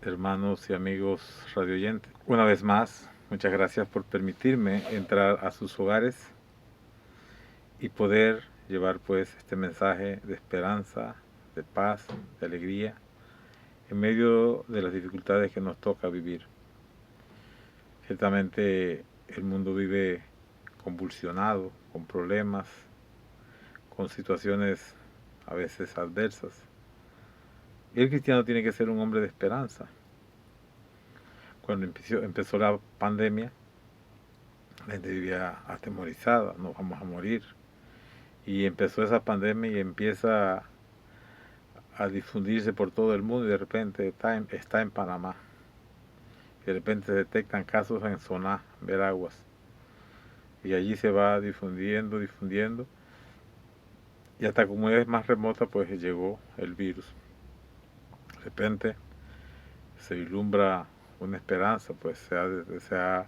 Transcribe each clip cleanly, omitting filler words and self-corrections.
hermanos y amigos radioyentes. Una vez más, muchas gracias por permitirme entrar a sus hogares y poder llevar pues este mensaje de esperanza, de paz, de alegría, en medio de las dificultades que nos toca vivir. Ciertamente el mundo vive convulsionado, con problemas, con situaciones a veces adversas. Y el cristiano tiene que ser un hombre de esperanza. Cuando empezó la pandemia, la gente vivía atemorizada, nos vamos a morir. Y empezó esa pandemia y empieza a difundirse por todo el mundo y de repente está en Panamá. Y de repente se detectan casos en Soná, Veraguas. Y allí se va difundiendo, difundiendo. Y hasta comunidades más remotas pues llegó el virus. De repente se vislumbra una esperanza, pues se ha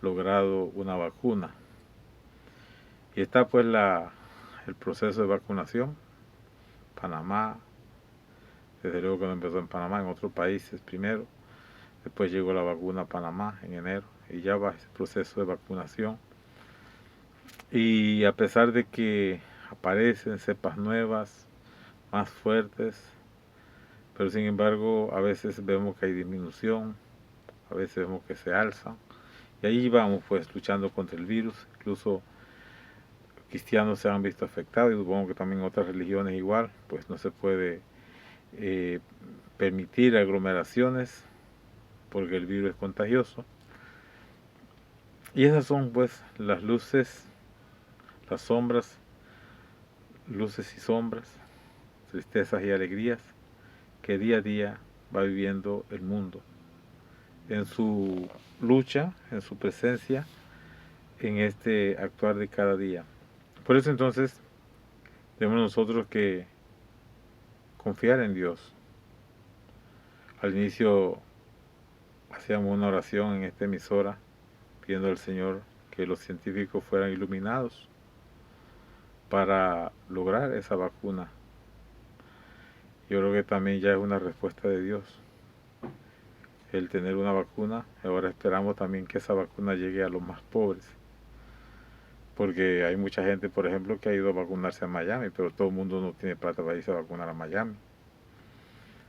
logrado una vacuna. Y está pues el proceso de vacunación. Panamá, desde luego que no empezó en Panamá, en otros países primero. Después llegó la vacuna a Panamá en enero y ya va ese proceso de vacunación. Y a pesar de que aparecen cepas nuevas, más fuertes, pero sin embargo a veces vemos que hay disminución, a veces vemos que se alzan. Y ahí vamos pues luchando contra el virus. Incluso cristianos se han visto afectados y supongo que también otras religiones igual, pues no se puede eh, permitir aglomeraciones porque el virus es contagioso. Y esas son pues las luces, las sombras, luces y sombras, tristezas y alegrías que día a día va viviendo el mundo en su lucha, en su presencia, en este actuar de cada día. Por eso entonces tenemos nosotros que confiar en Dios. Al inicio hacíamos una oración en esta emisora pidiendo al Señor que los científicos fueran iluminados para lograr esa vacuna. Yo creo que también ya es una respuesta de Dios el tener una vacuna. Ahora esperamos también que esa vacuna llegue a los más pobres. Porque hay mucha gente, por ejemplo, que ha ido a vacunarse a Miami, pero todo el mundo no tiene plata para irse a vacunar a Miami.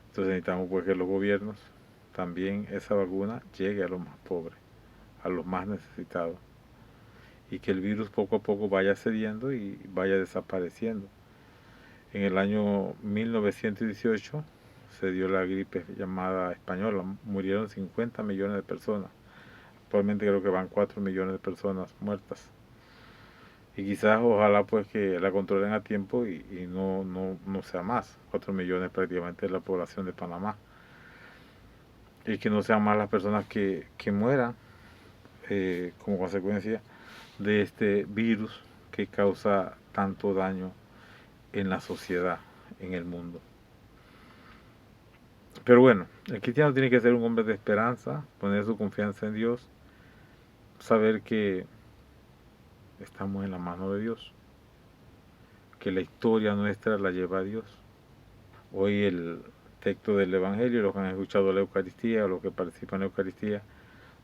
Entonces necesitamos pues que los gobiernos también esa vacuna llegue a los más pobres, a los más necesitados. Y que el virus poco a poco vaya cediendo y vaya desapareciendo. En el año 1918 se dio la gripe llamada española, murieron 50 millones de personas. Actualmente creo que van 4 millones de personas muertas. Y quizás ojalá pues que la controlen a tiempo y no sea más. 4 millones prácticamente de la población de Panamá. Y que no sean más las personas que mueran como consecuencia de este virus que causa tanto daño en la sociedad, en el mundo. Pero bueno, el cristiano tiene que ser un hombre de esperanza, poner su confianza en Dios, saber que estamos en la mano de Dios, que la historia nuestra la lleva a Dios. Hoy el texto del Evangelio, los que han escuchado la Eucaristía o los que participan en la Eucaristía,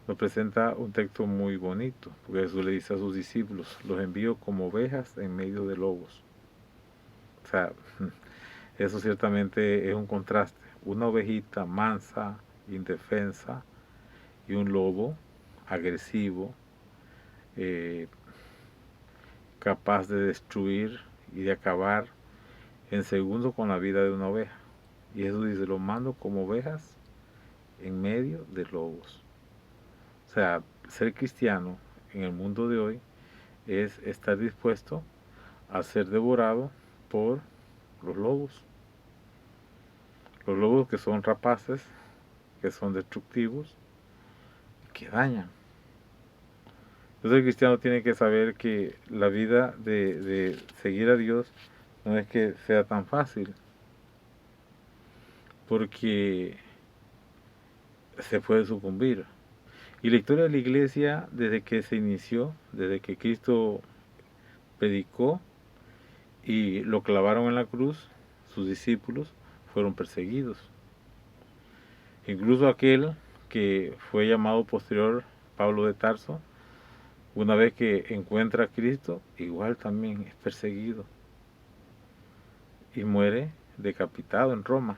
nos presenta un texto muy bonito, porque Jesús le dice a sus discípulos, los envío como ovejas en medio de lobos. O sea, eso ciertamente es un contraste. Una ovejita mansa, indefensa, y un lobo agresivo, eh, capaz de destruir y de acabar en segundo con la vida de una oveja. Y Jesús dice, los mando como ovejas en medio de lobos. O sea, ser cristiano en el mundo de hoy es estar dispuesto a ser devorado por los lobos. Los lobos que son rapaces, que son destructivos, que dañan. Entonces el cristiano tiene que saber que la vida de seguir a Dios no es que sea tan fácil, porque se puede sucumbir. Y la historia de la iglesia, desde que se inició, desde que Cristo predicó y lo clavaron en la cruz, sus discípulos fueron perseguidos. Incluso aquel que fue llamado posterior Pablo de Tarso, una vez que encuentra a Cristo, igual también es perseguido y muere decapitado en Roma.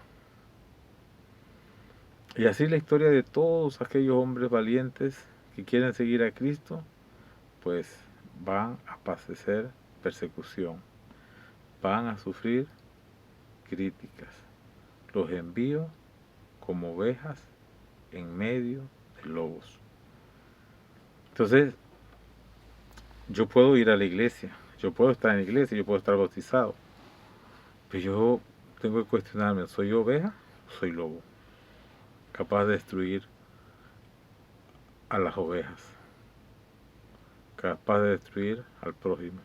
Y así la historia de todos aquellos hombres valientes que quieren seguir a Cristo, pues van a padecer persecución, van a sufrir críticas. Los envío como ovejas en medio de lobos. Entonces, yo puedo ir a la iglesia, yo puedo estar en la iglesia, yo puedo estar bautizado, pero yo tengo que cuestionarme, ¿soy oveja o soy lobo? Capaz de destruir a las ovejas, capaz de destruir al prójimo.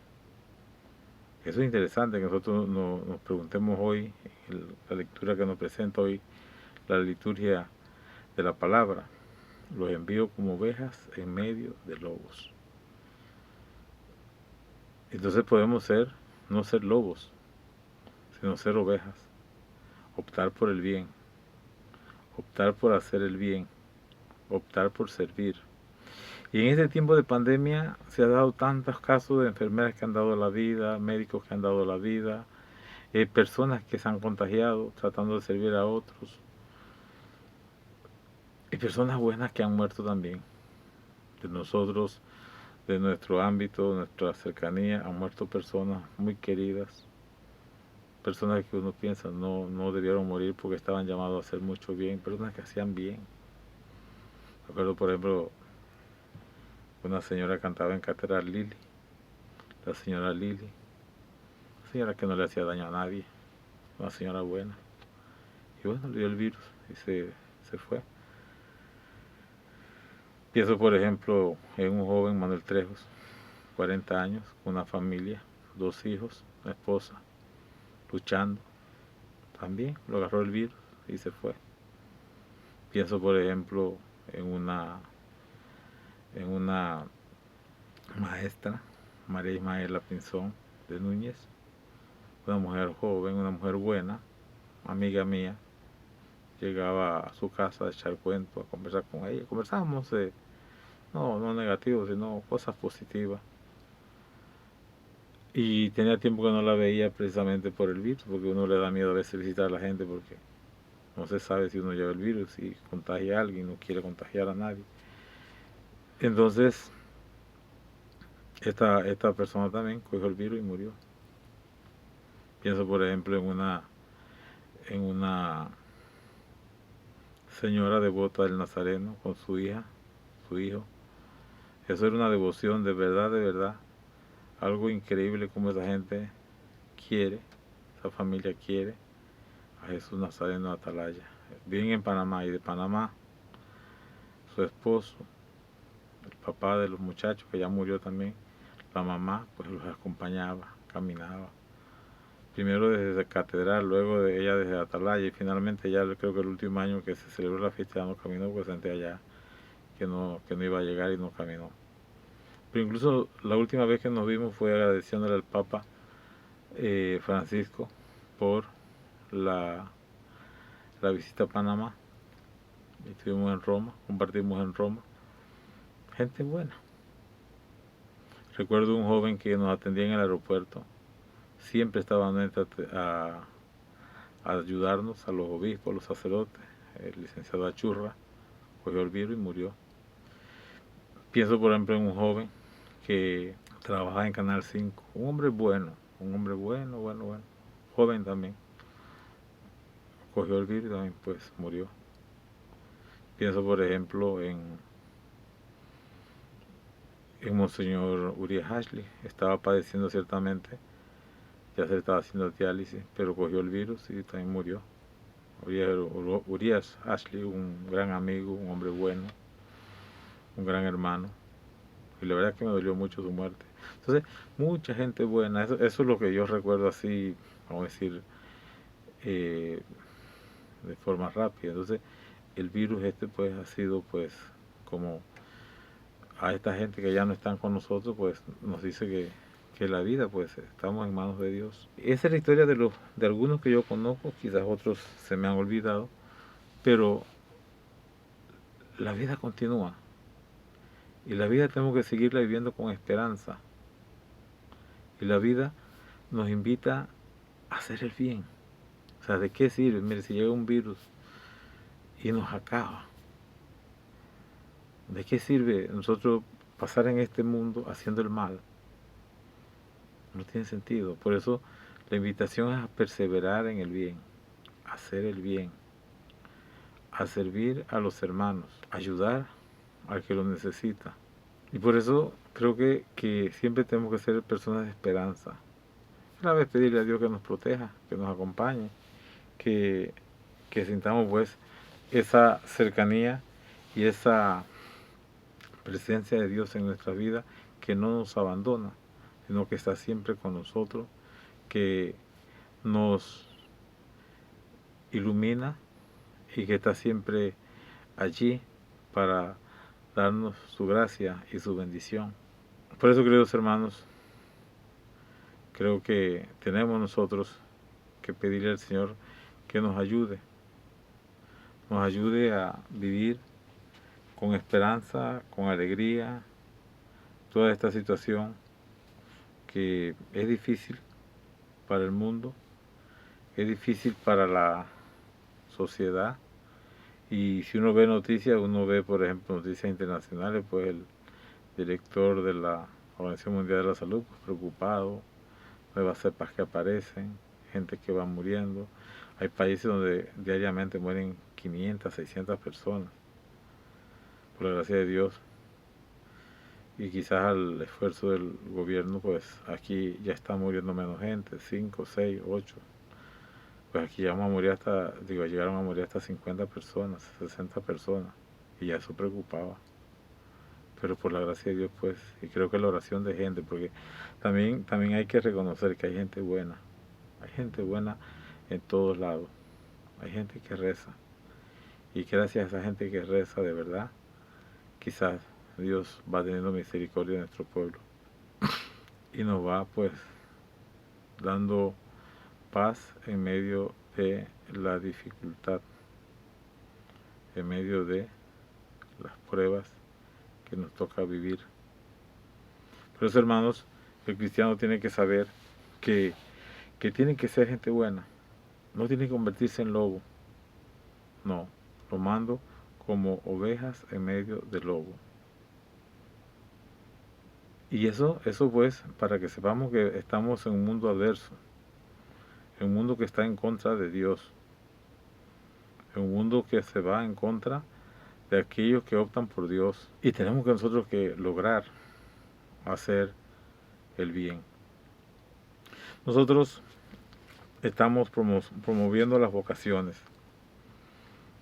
Eso es interesante que nosotros nos preguntemos hoy, en la lectura que nos presenta hoy, la liturgia de la palabra. Los envío como ovejas en medio de lobos. Entonces podemos no ser lobos, sino ser ovejas. Optar por el bien, optar por hacer el bien, optar por servir. Y en este tiempo de pandemia se ha dado tantos casos de enfermeras que han dado la vida, médicos que han dado la vida, personas que se han contagiado tratando de servir a otros, y personas buenas que han muerto también. De nosotros, de nuestro ámbito, de nuestra cercanía, han muerto personas muy queridas, personas que uno piensa no debieron morir porque estaban llamados a hacer mucho bien, personas que hacían bien. Recuerdo, por ejemplo, una señora cantaba en Catedral, Lili, la señora Lili, una señora que no le hacía daño a nadie, una señora buena. Y bueno, le dio el virus y se fue. Pienso, por ejemplo, en un joven, Manuel Trejos, 40 años, con una familia, 2 hijos, una esposa, luchando. También lo agarró el virus y se fue. Pienso, por ejemplo, en una maestra, María Ismaela Pinzón de Núñez, una mujer joven, una mujer buena, amiga mía. Llegaba a su casa a echar cuento, a conversar con ella. Conversábamos no negativos, sino cosas positivas. Y tenía tiempo que no la veía precisamente por el virus, porque uno le da miedo a veces visitar a la gente porque no se sabe si uno lleva el virus y contagia a alguien, no quiere contagiar a nadie. Entonces, esta persona también cogió el virus y murió. Pienso, por ejemplo, en una señora devota del Nazareno con su hija, su hijo. Eso era una devoción de verdad, algo increíble como esa gente quiere, esa familia quiere a Jesús Nazareno Atalaya. Viven en Panamá y de Panamá su esposo, el papá de los muchachos que ya murió también, la mamá pues los acompañaba, caminaba. Primero desde la catedral, luego de ella desde Atalaya y finalmente ya creo que el último año que se celebró la fiesta ya no caminó porque senté allá que no iba a llegar y no caminó. Pero incluso la última vez que nos vimos fue agradeciéndole al Papa Francisco por la visita a Panamá. Estuvimos en Roma, compartimos en Roma. Gente buena. Recuerdo un joven que nos atendía en el aeropuerto. Siempre estaba anuente a ayudarnos, a los obispos, a los sacerdotes. El licenciado Achurra cogió el virus y murió. Pienso, por ejemplo, en un joven que trabajaba en Canal 5. Un hombre bueno, bueno. Joven también. Cogió el virus y también pues murió. Pienso, por ejemplo, en Monseñor Urias Ashley. Estaba padeciendo ciertamente, ya se estaba haciendo diálisis, pero cogió el virus y también murió. Urias Ashley, un gran amigo, un hombre bueno, un gran hermano. Y la verdad es que me dolió mucho su muerte. Entonces, mucha gente buena. Eso es lo que yo recuerdo así, vamos a decir, eh, de forma rápida. Entonces, el virus pues ha sido pues como a esta gente que ya no están con nosotros, pues nos dice que la vida, pues estamos en manos de Dios. Esa es la historia de algunos que yo conozco, quizás otros se me han olvidado, pero la vida continúa. Y la vida tenemos que seguirla viviendo con esperanza. Y la vida nos invita a hacer el bien. O sea, ¿de qué sirve? Mire, si llega un virus y nos acaba, ¿de qué sirve nosotros pasar en este mundo haciendo el mal? No tiene sentido. Por eso la invitación es a perseverar en el bien, a hacer el bien, a servir a los hermanos, a ayudar al que lo necesita. Y por eso creo que siempre tenemos que ser personas de esperanza. Una vez pedirle a Dios que nos proteja, que nos acompañe, que, que sintamos pues esa cercanía y esa presencia de Dios en nuestra vida, que no nos abandona, sino que está siempre con nosotros, que nos ilumina y que está siempre allí para darnos su gracia y su bendición. Por eso, queridos hermanos, creo que tenemos nosotros que pedirle al Señor que nos ayude a vivir con esperanza, con alegría, toda esta situación que es difícil para el mundo, es difícil para la sociedad. Y si uno ve noticias, uno ve, por ejemplo, noticias internacionales, pues el director de la Organización Mundial de la Salud, pues preocupado, nuevas cepas que aparecen, gente que va muriendo. Hay países donde diariamente mueren 500, 600 personas, por la gracia de Dios. Y quizás al esfuerzo del gobierno, pues aquí ya está muriendo menos gente, 5, 6, 8. Pues aquí llegamos a morir llegaron a morir hasta 50 personas, 60 personas, y ya eso preocupaba. Pero por la gracia de Dios, pues, y creo que la oración de gente, porque también hay que reconocer que hay gente buena en todos lados, hay gente que reza, y gracias a esa gente que reza de verdad, quizás Dios va teniendo misericordia de nuestro pueblo, y nos va, pues, dando paz en medio de la dificultad, en medio de las pruebas que nos toca vivir. Por eso, hermanos, el cristiano tiene que saber que tiene que ser gente buena, no tiene que convertirse en lobo, no, lo mando como ovejas en medio del lobo. Y eso pues, para que sepamos que estamos en un mundo adverso, en un mundo que está en contra de Dios, en un mundo que se va en contra de aquellos que optan por Dios. Y tenemos que nosotros que lograr hacer el bien. Nosotros estamos promoviendo las vocaciones.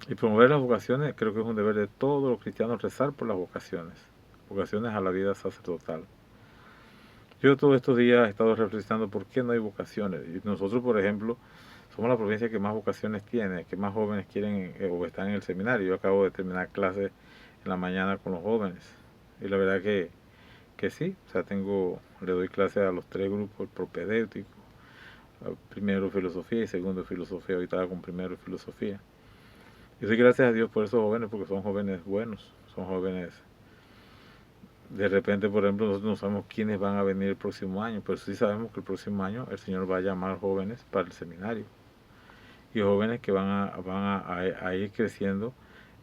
Y promover las vocaciones creo que es un deber de todos los cristianos, rezar por las vocaciones a la vida sacerdotal. Yo todos estos días he estado reflexionando por qué no hay vocaciones. Y nosotros, por ejemplo, somos la provincia que más vocaciones tiene, que más jóvenes quieren o están en el seminario. Yo acabo de terminar clases en la mañana con los jóvenes. Y la verdad que sí, o sea, le doy clases a los 3 grupos propedéuticos, primero filosofía y segundo filosofía, ahorita con primero filosofía. Y doy gracias a Dios por esos jóvenes, porque son jóvenes buenos, son jóvenes. De repente, por ejemplo, nosotros no sabemos quiénes van a venir el próximo año, pero sí sabemos que el próximo año el Señor va a llamar jóvenes para el seminario. Y jóvenes que van a ir creciendo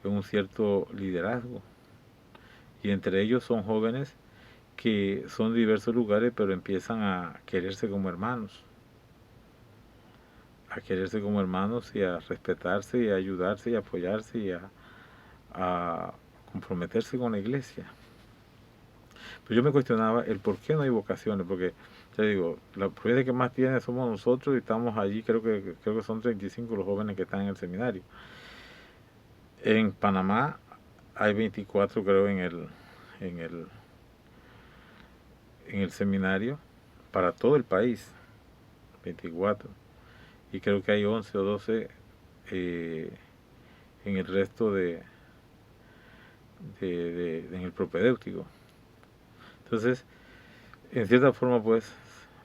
en un cierto liderazgo. Y entre ellos son jóvenes que son de diversos lugares, pero empiezan a quererse como hermanos. A quererse como hermanos y a respetarse y a ayudarse y a apoyarse y a comprometerse con la iglesia. Pero yo me cuestionaba el por qué no hay vocaciones, porque te digo, la provincia que más tiene somos nosotros y estamos allí, creo que son 35 los jóvenes que están en el seminario. En Panamá hay 24, creo, en el seminario para todo el país, 24. Y creo que hay 11 o 12 en el resto en el propedéutico. Entonces, en cierta forma, pues,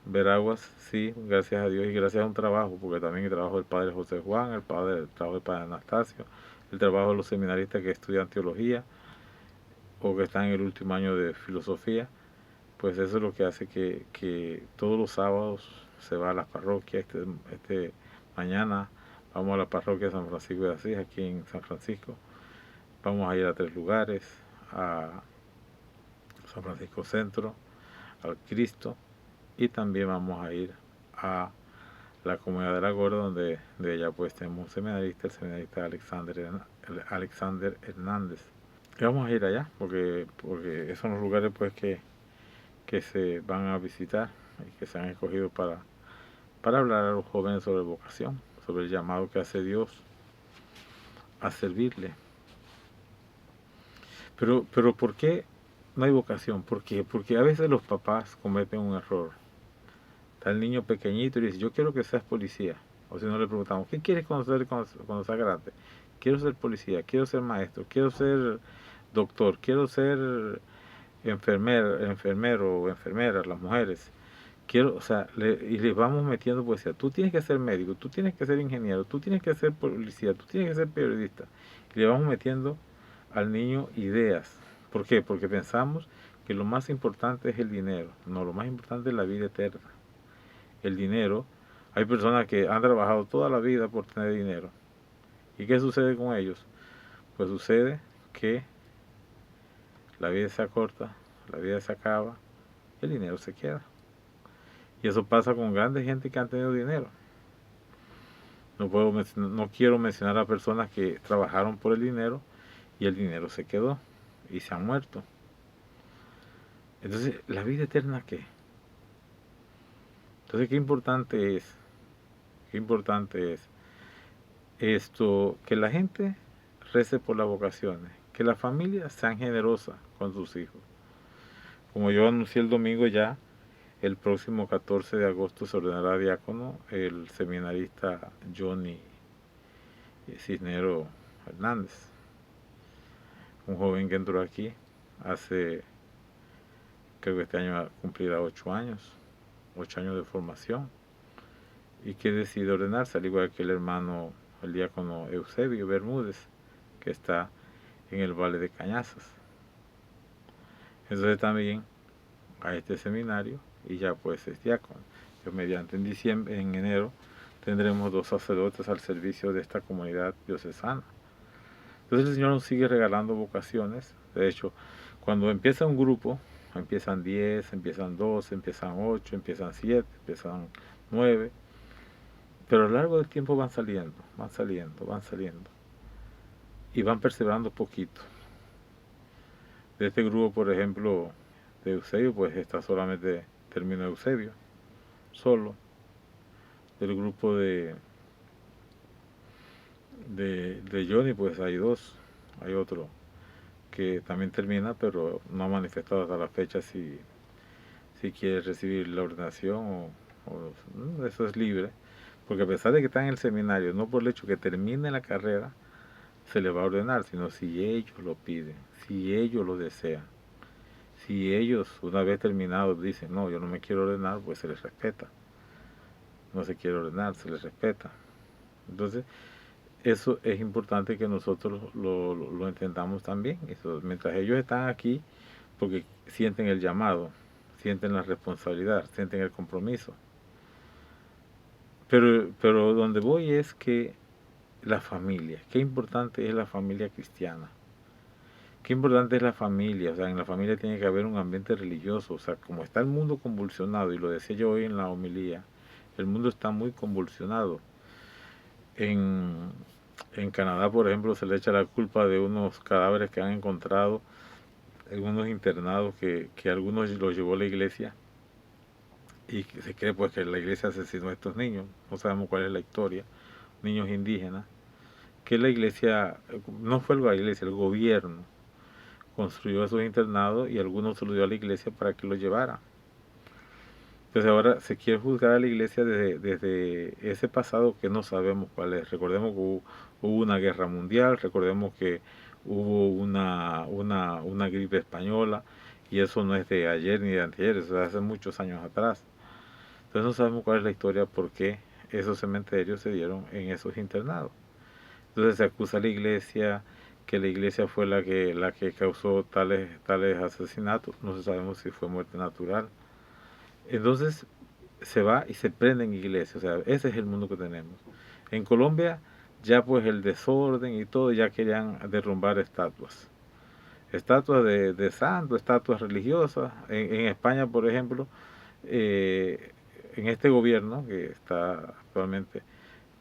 Veraguas, sí, gracias a Dios y gracias a un trabajo, porque también el trabajo del padre José Juan, el trabajo del padre Anastasio, el trabajo de los seminaristas que estudian teología o que están en el último año de filosofía, pues eso es lo que hace que todos los sábados se va a las parroquias. Mañana vamos a la parroquia de San Francisco de Asís, aquí en San Francisco. Vamos a ir a 3 lugares, a San Francisco Centro, al Cristo, y también vamos a ir a la Comunidad de la Gorda, donde de ella pues tenemos un seminarista, el seminarista Alexander Hernández. Y vamos a ir allá, porque esos son los lugares pues que se van a visitar y que se han escogido para hablar a los jóvenes sobre vocación, sobre el llamado que hace Dios a servirle. Pero ¿por qué no hay vocación? ¿Por qué? Porque a veces los papás cometen un error. Está el niño pequeñito y dice, yo quiero que seas policía. O si no le preguntamos, ¿qué quieres conocer cuando seas grande? Quiero ser policía, quiero ser maestro, quiero ser doctor, quiero ser enfermero o enfermera, las mujeres. Quiero, o sea, y les vamos metiendo poesía. Tú tienes que ser médico, tú tienes que ser ingeniero, tú tienes que ser policía, tú tienes que ser periodista. Y le vamos metiendo al niño ideas. ¿Por qué? Porque pensamos que lo más importante es el dinero. No, lo más importante es la vida eterna. El dinero, hay personas que han trabajado toda la vida por tener dinero. ¿Y qué sucede con ellos? Pues sucede que la vida se acorta, la vida se acaba, el dinero se queda. Y eso pasa con grandes gente que han tenido dinero. No quiero mencionar a personas que trabajaron por el dinero y el dinero se quedó y se han muerto. Entonces, ¿la vida eterna qué? Entonces, qué importante es esto, que la gente rece por las vocaciones, que las familias sean generosas con sus hijos. Como yo anuncié el domingo ya, el próximo 14 de agosto se ordenará diácono el seminarista Johnny Cisnero Hernández, un joven que entró aquí hace, creo que este año cumplirá 8 años de formación, y que decide ordenarse, al igual que el hermano, el diácono Eusebio Bermúdez, que está en el Valle de Cañazas. Entonces también a este seminario y ya pues es diácono. Yo mediante en enero tendremos 2 sacerdotes al servicio de esta comunidad diocesana. Entonces el Señor nos sigue regalando vocaciones. De hecho, cuando empieza un grupo, empiezan 10, empiezan 12, empiezan 8, empiezan 7, empiezan 9, pero a lo largo del tiempo van saliendo, y van perseverando poquito. De este grupo, por ejemplo, de Eusebio, pues está solamente terminó Eusebio, solo. Del grupo de Johnny, pues hay 2. Hay otro que también termina, pero no ha manifestado hasta la fecha si quiere recibir la ordenación eso es libre. Porque a pesar de que está en el seminario, no por el hecho que termine la carrera, se le va a ordenar, sino si ellos lo piden, si ellos lo desean. Si ellos, una vez terminados, dicen, no, yo no me quiero ordenar, pues se les respeta. No se quiere ordenar, se les respeta. Entonces, eso es importante que nosotros lo entendamos también. Eso, mientras ellos están aquí, porque sienten el llamado, sienten la responsabilidad, sienten el compromiso. Pero donde voy es que la familia, qué importante es la familia cristiana. Qué importante es la familia, o sea, en la familia tiene que haber un ambiente religioso, o sea, como está el mundo convulsionado, y lo decía yo hoy en la homilía, el mundo está muy convulsionado. En, en Canadá, por ejemplo, se le echa la culpa de unos cadáveres que han encontrado en unos internados que algunos los llevó la iglesia, y se cree pues que la iglesia asesinó a estos niños, no sabemos cuál es la historia, niños indígenas, que la iglesia, no fue la iglesia, el gobierno, construyó esos internados y algunos se los dio a la iglesia para que los llevara. Entonces ahora se quiere juzgar a la iglesia desde ese pasado que no sabemos cuál es. Recordemos que hubo una guerra mundial, recordemos que hubo una gripe española, y eso no es de ayer ni de anteayer, eso es hace muchos años atrás. Entonces no sabemos cuál es la historia, por qué esos cementerios se dieron en esos internados. Entonces se acusa a la iglesia, que la iglesia fue la que causó tales asesinatos. No sabemos si fue muerte natural. Entonces se va y se prende en iglesia. O sea, ese es el mundo que tenemos. En Colombia ya pues el desorden y todo, ya querían derrumbar estatuas. Estatuas de santos, estatuas religiosas. En España, por ejemplo, en este gobierno que está actualmente,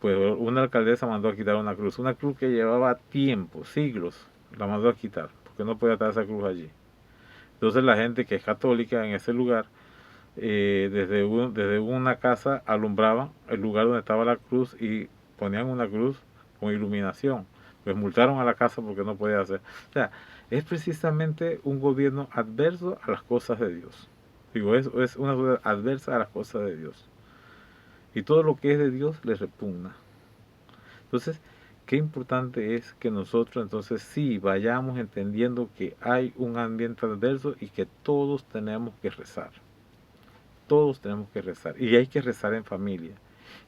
pues una alcaldesa mandó a quitar una cruz que llevaba tiempo, siglos, la mandó a quitar, porque no podía estar esa cruz allí. Entonces la gente que es católica en ese lugar, desde una casa alumbraban el lugar donde estaba la cruz y ponían una cruz con iluminación. Pues multaron a la casa porque no podía hacer. O sea, es precisamente un gobierno adverso a las cosas de Dios. Digo, es una sociedad adversa a las cosas de Dios. Y todo lo que es de Dios les repugna. Entonces, qué importante es que nosotros entonces sí vayamos entendiendo que hay un ambiente adverso y que todos tenemos que rezar. Todos tenemos que rezar. Y hay que rezar en familia.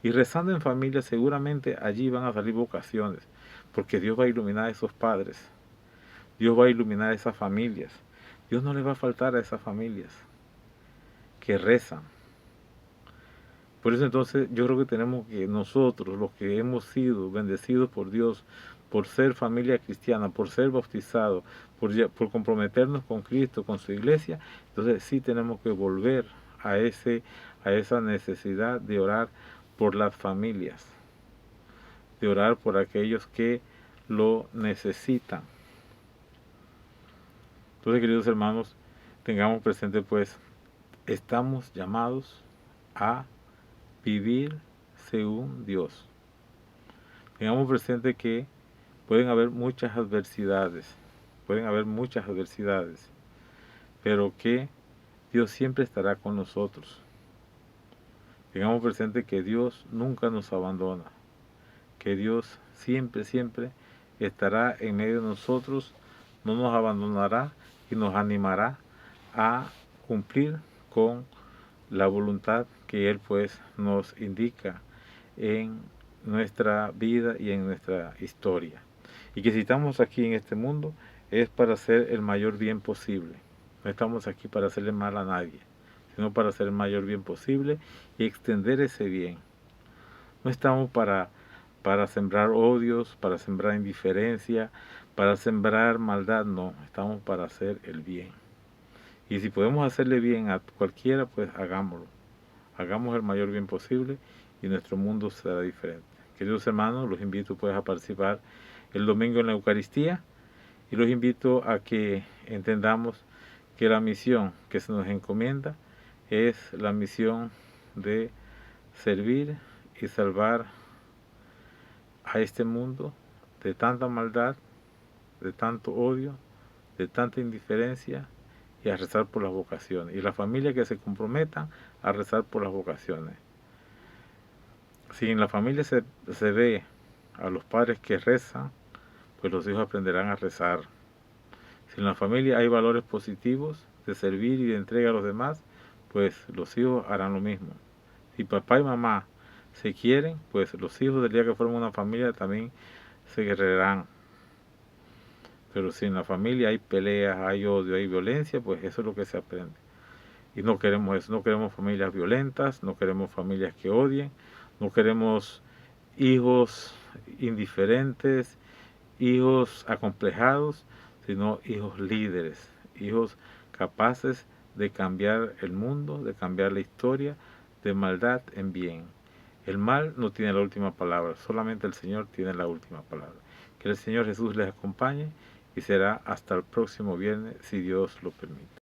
Y rezando en familia seguramente allí van a salir vocaciones. Porque Dios va a iluminar a esos padres. Dios va a iluminar a esas familias. Dios no le va a faltar a esas familias que rezan. Por eso entonces yo creo que tenemos que nosotros, los que hemos sido bendecidos por Dios, por ser familia cristiana, por ser bautizados, por comprometernos con Cristo, con su iglesia, entonces sí tenemos que volver a esa necesidad de orar por las familias, de orar por aquellos que lo necesitan. Entonces, queridos hermanos, tengamos presente pues, estamos llamados a vivir según Dios. Tengamos presente que pueden haber muchas adversidades, pero que Dios siempre estará con nosotros. Tengamos presente que Dios nunca nos abandona, que Dios siempre, siempre estará en medio de nosotros, no nos abandonará y nos animará a cumplir con la voluntad que Él pues nos indica en nuestra vida y en nuestra historia. Y que si estamos aquí en este mundo es para hacer el mayor bien posible. No estamos aquí para hacerle mal a nadie, sino para hacer el mayor bien posible y extender ese bien. No estamos para sembrar odios, para sembrar indiferencia, para sembrar maldad, no, estamos para hacer el bien. Y si podemos hacerle bien a cualquiera, pues hagámoslo. Hagamos el mayor bien posible y nuestro mundo será diferente. Queridos hermanos, los invito pues a participar el domingo en la Eucaristía y los invito a que entendamos que la misión que se nos encomienda es la misión de servir y salvar a este mundo de tanta maldad, de tanto odio, de tanta indiferencia y a rezar por las vocaciones. Y las familias que se comprometan a rezar por las vocaciones. Si en la familia se ve a los padres que rezan, pues los hijos aprenderán a rezar. Si en la familia hay valores positivos de servir y de entrega a los demás, pues los hijos harán lo mismo. Si papá y mamá se quieren, pues los hijos del día que forman una familia también se querrán. Pero si en la familia hay peleas, hay odio, hay violencia, pues eso es lo que se aprende. Y no queremos eso, no queremos familias violentas, no queremos familias que odien, no queremos hijos indiferentes, hijos acomplejados, sino hijos líderes, hijos capaces de cambiar el mundo, de cambiar la historia, de maldad en bien. El mal no tiene la última palabra, solamente el Señor tiene la última palabra. Que el Señor Jesús les acompañe y será hasta el próximo viernes, si Dios lo permite.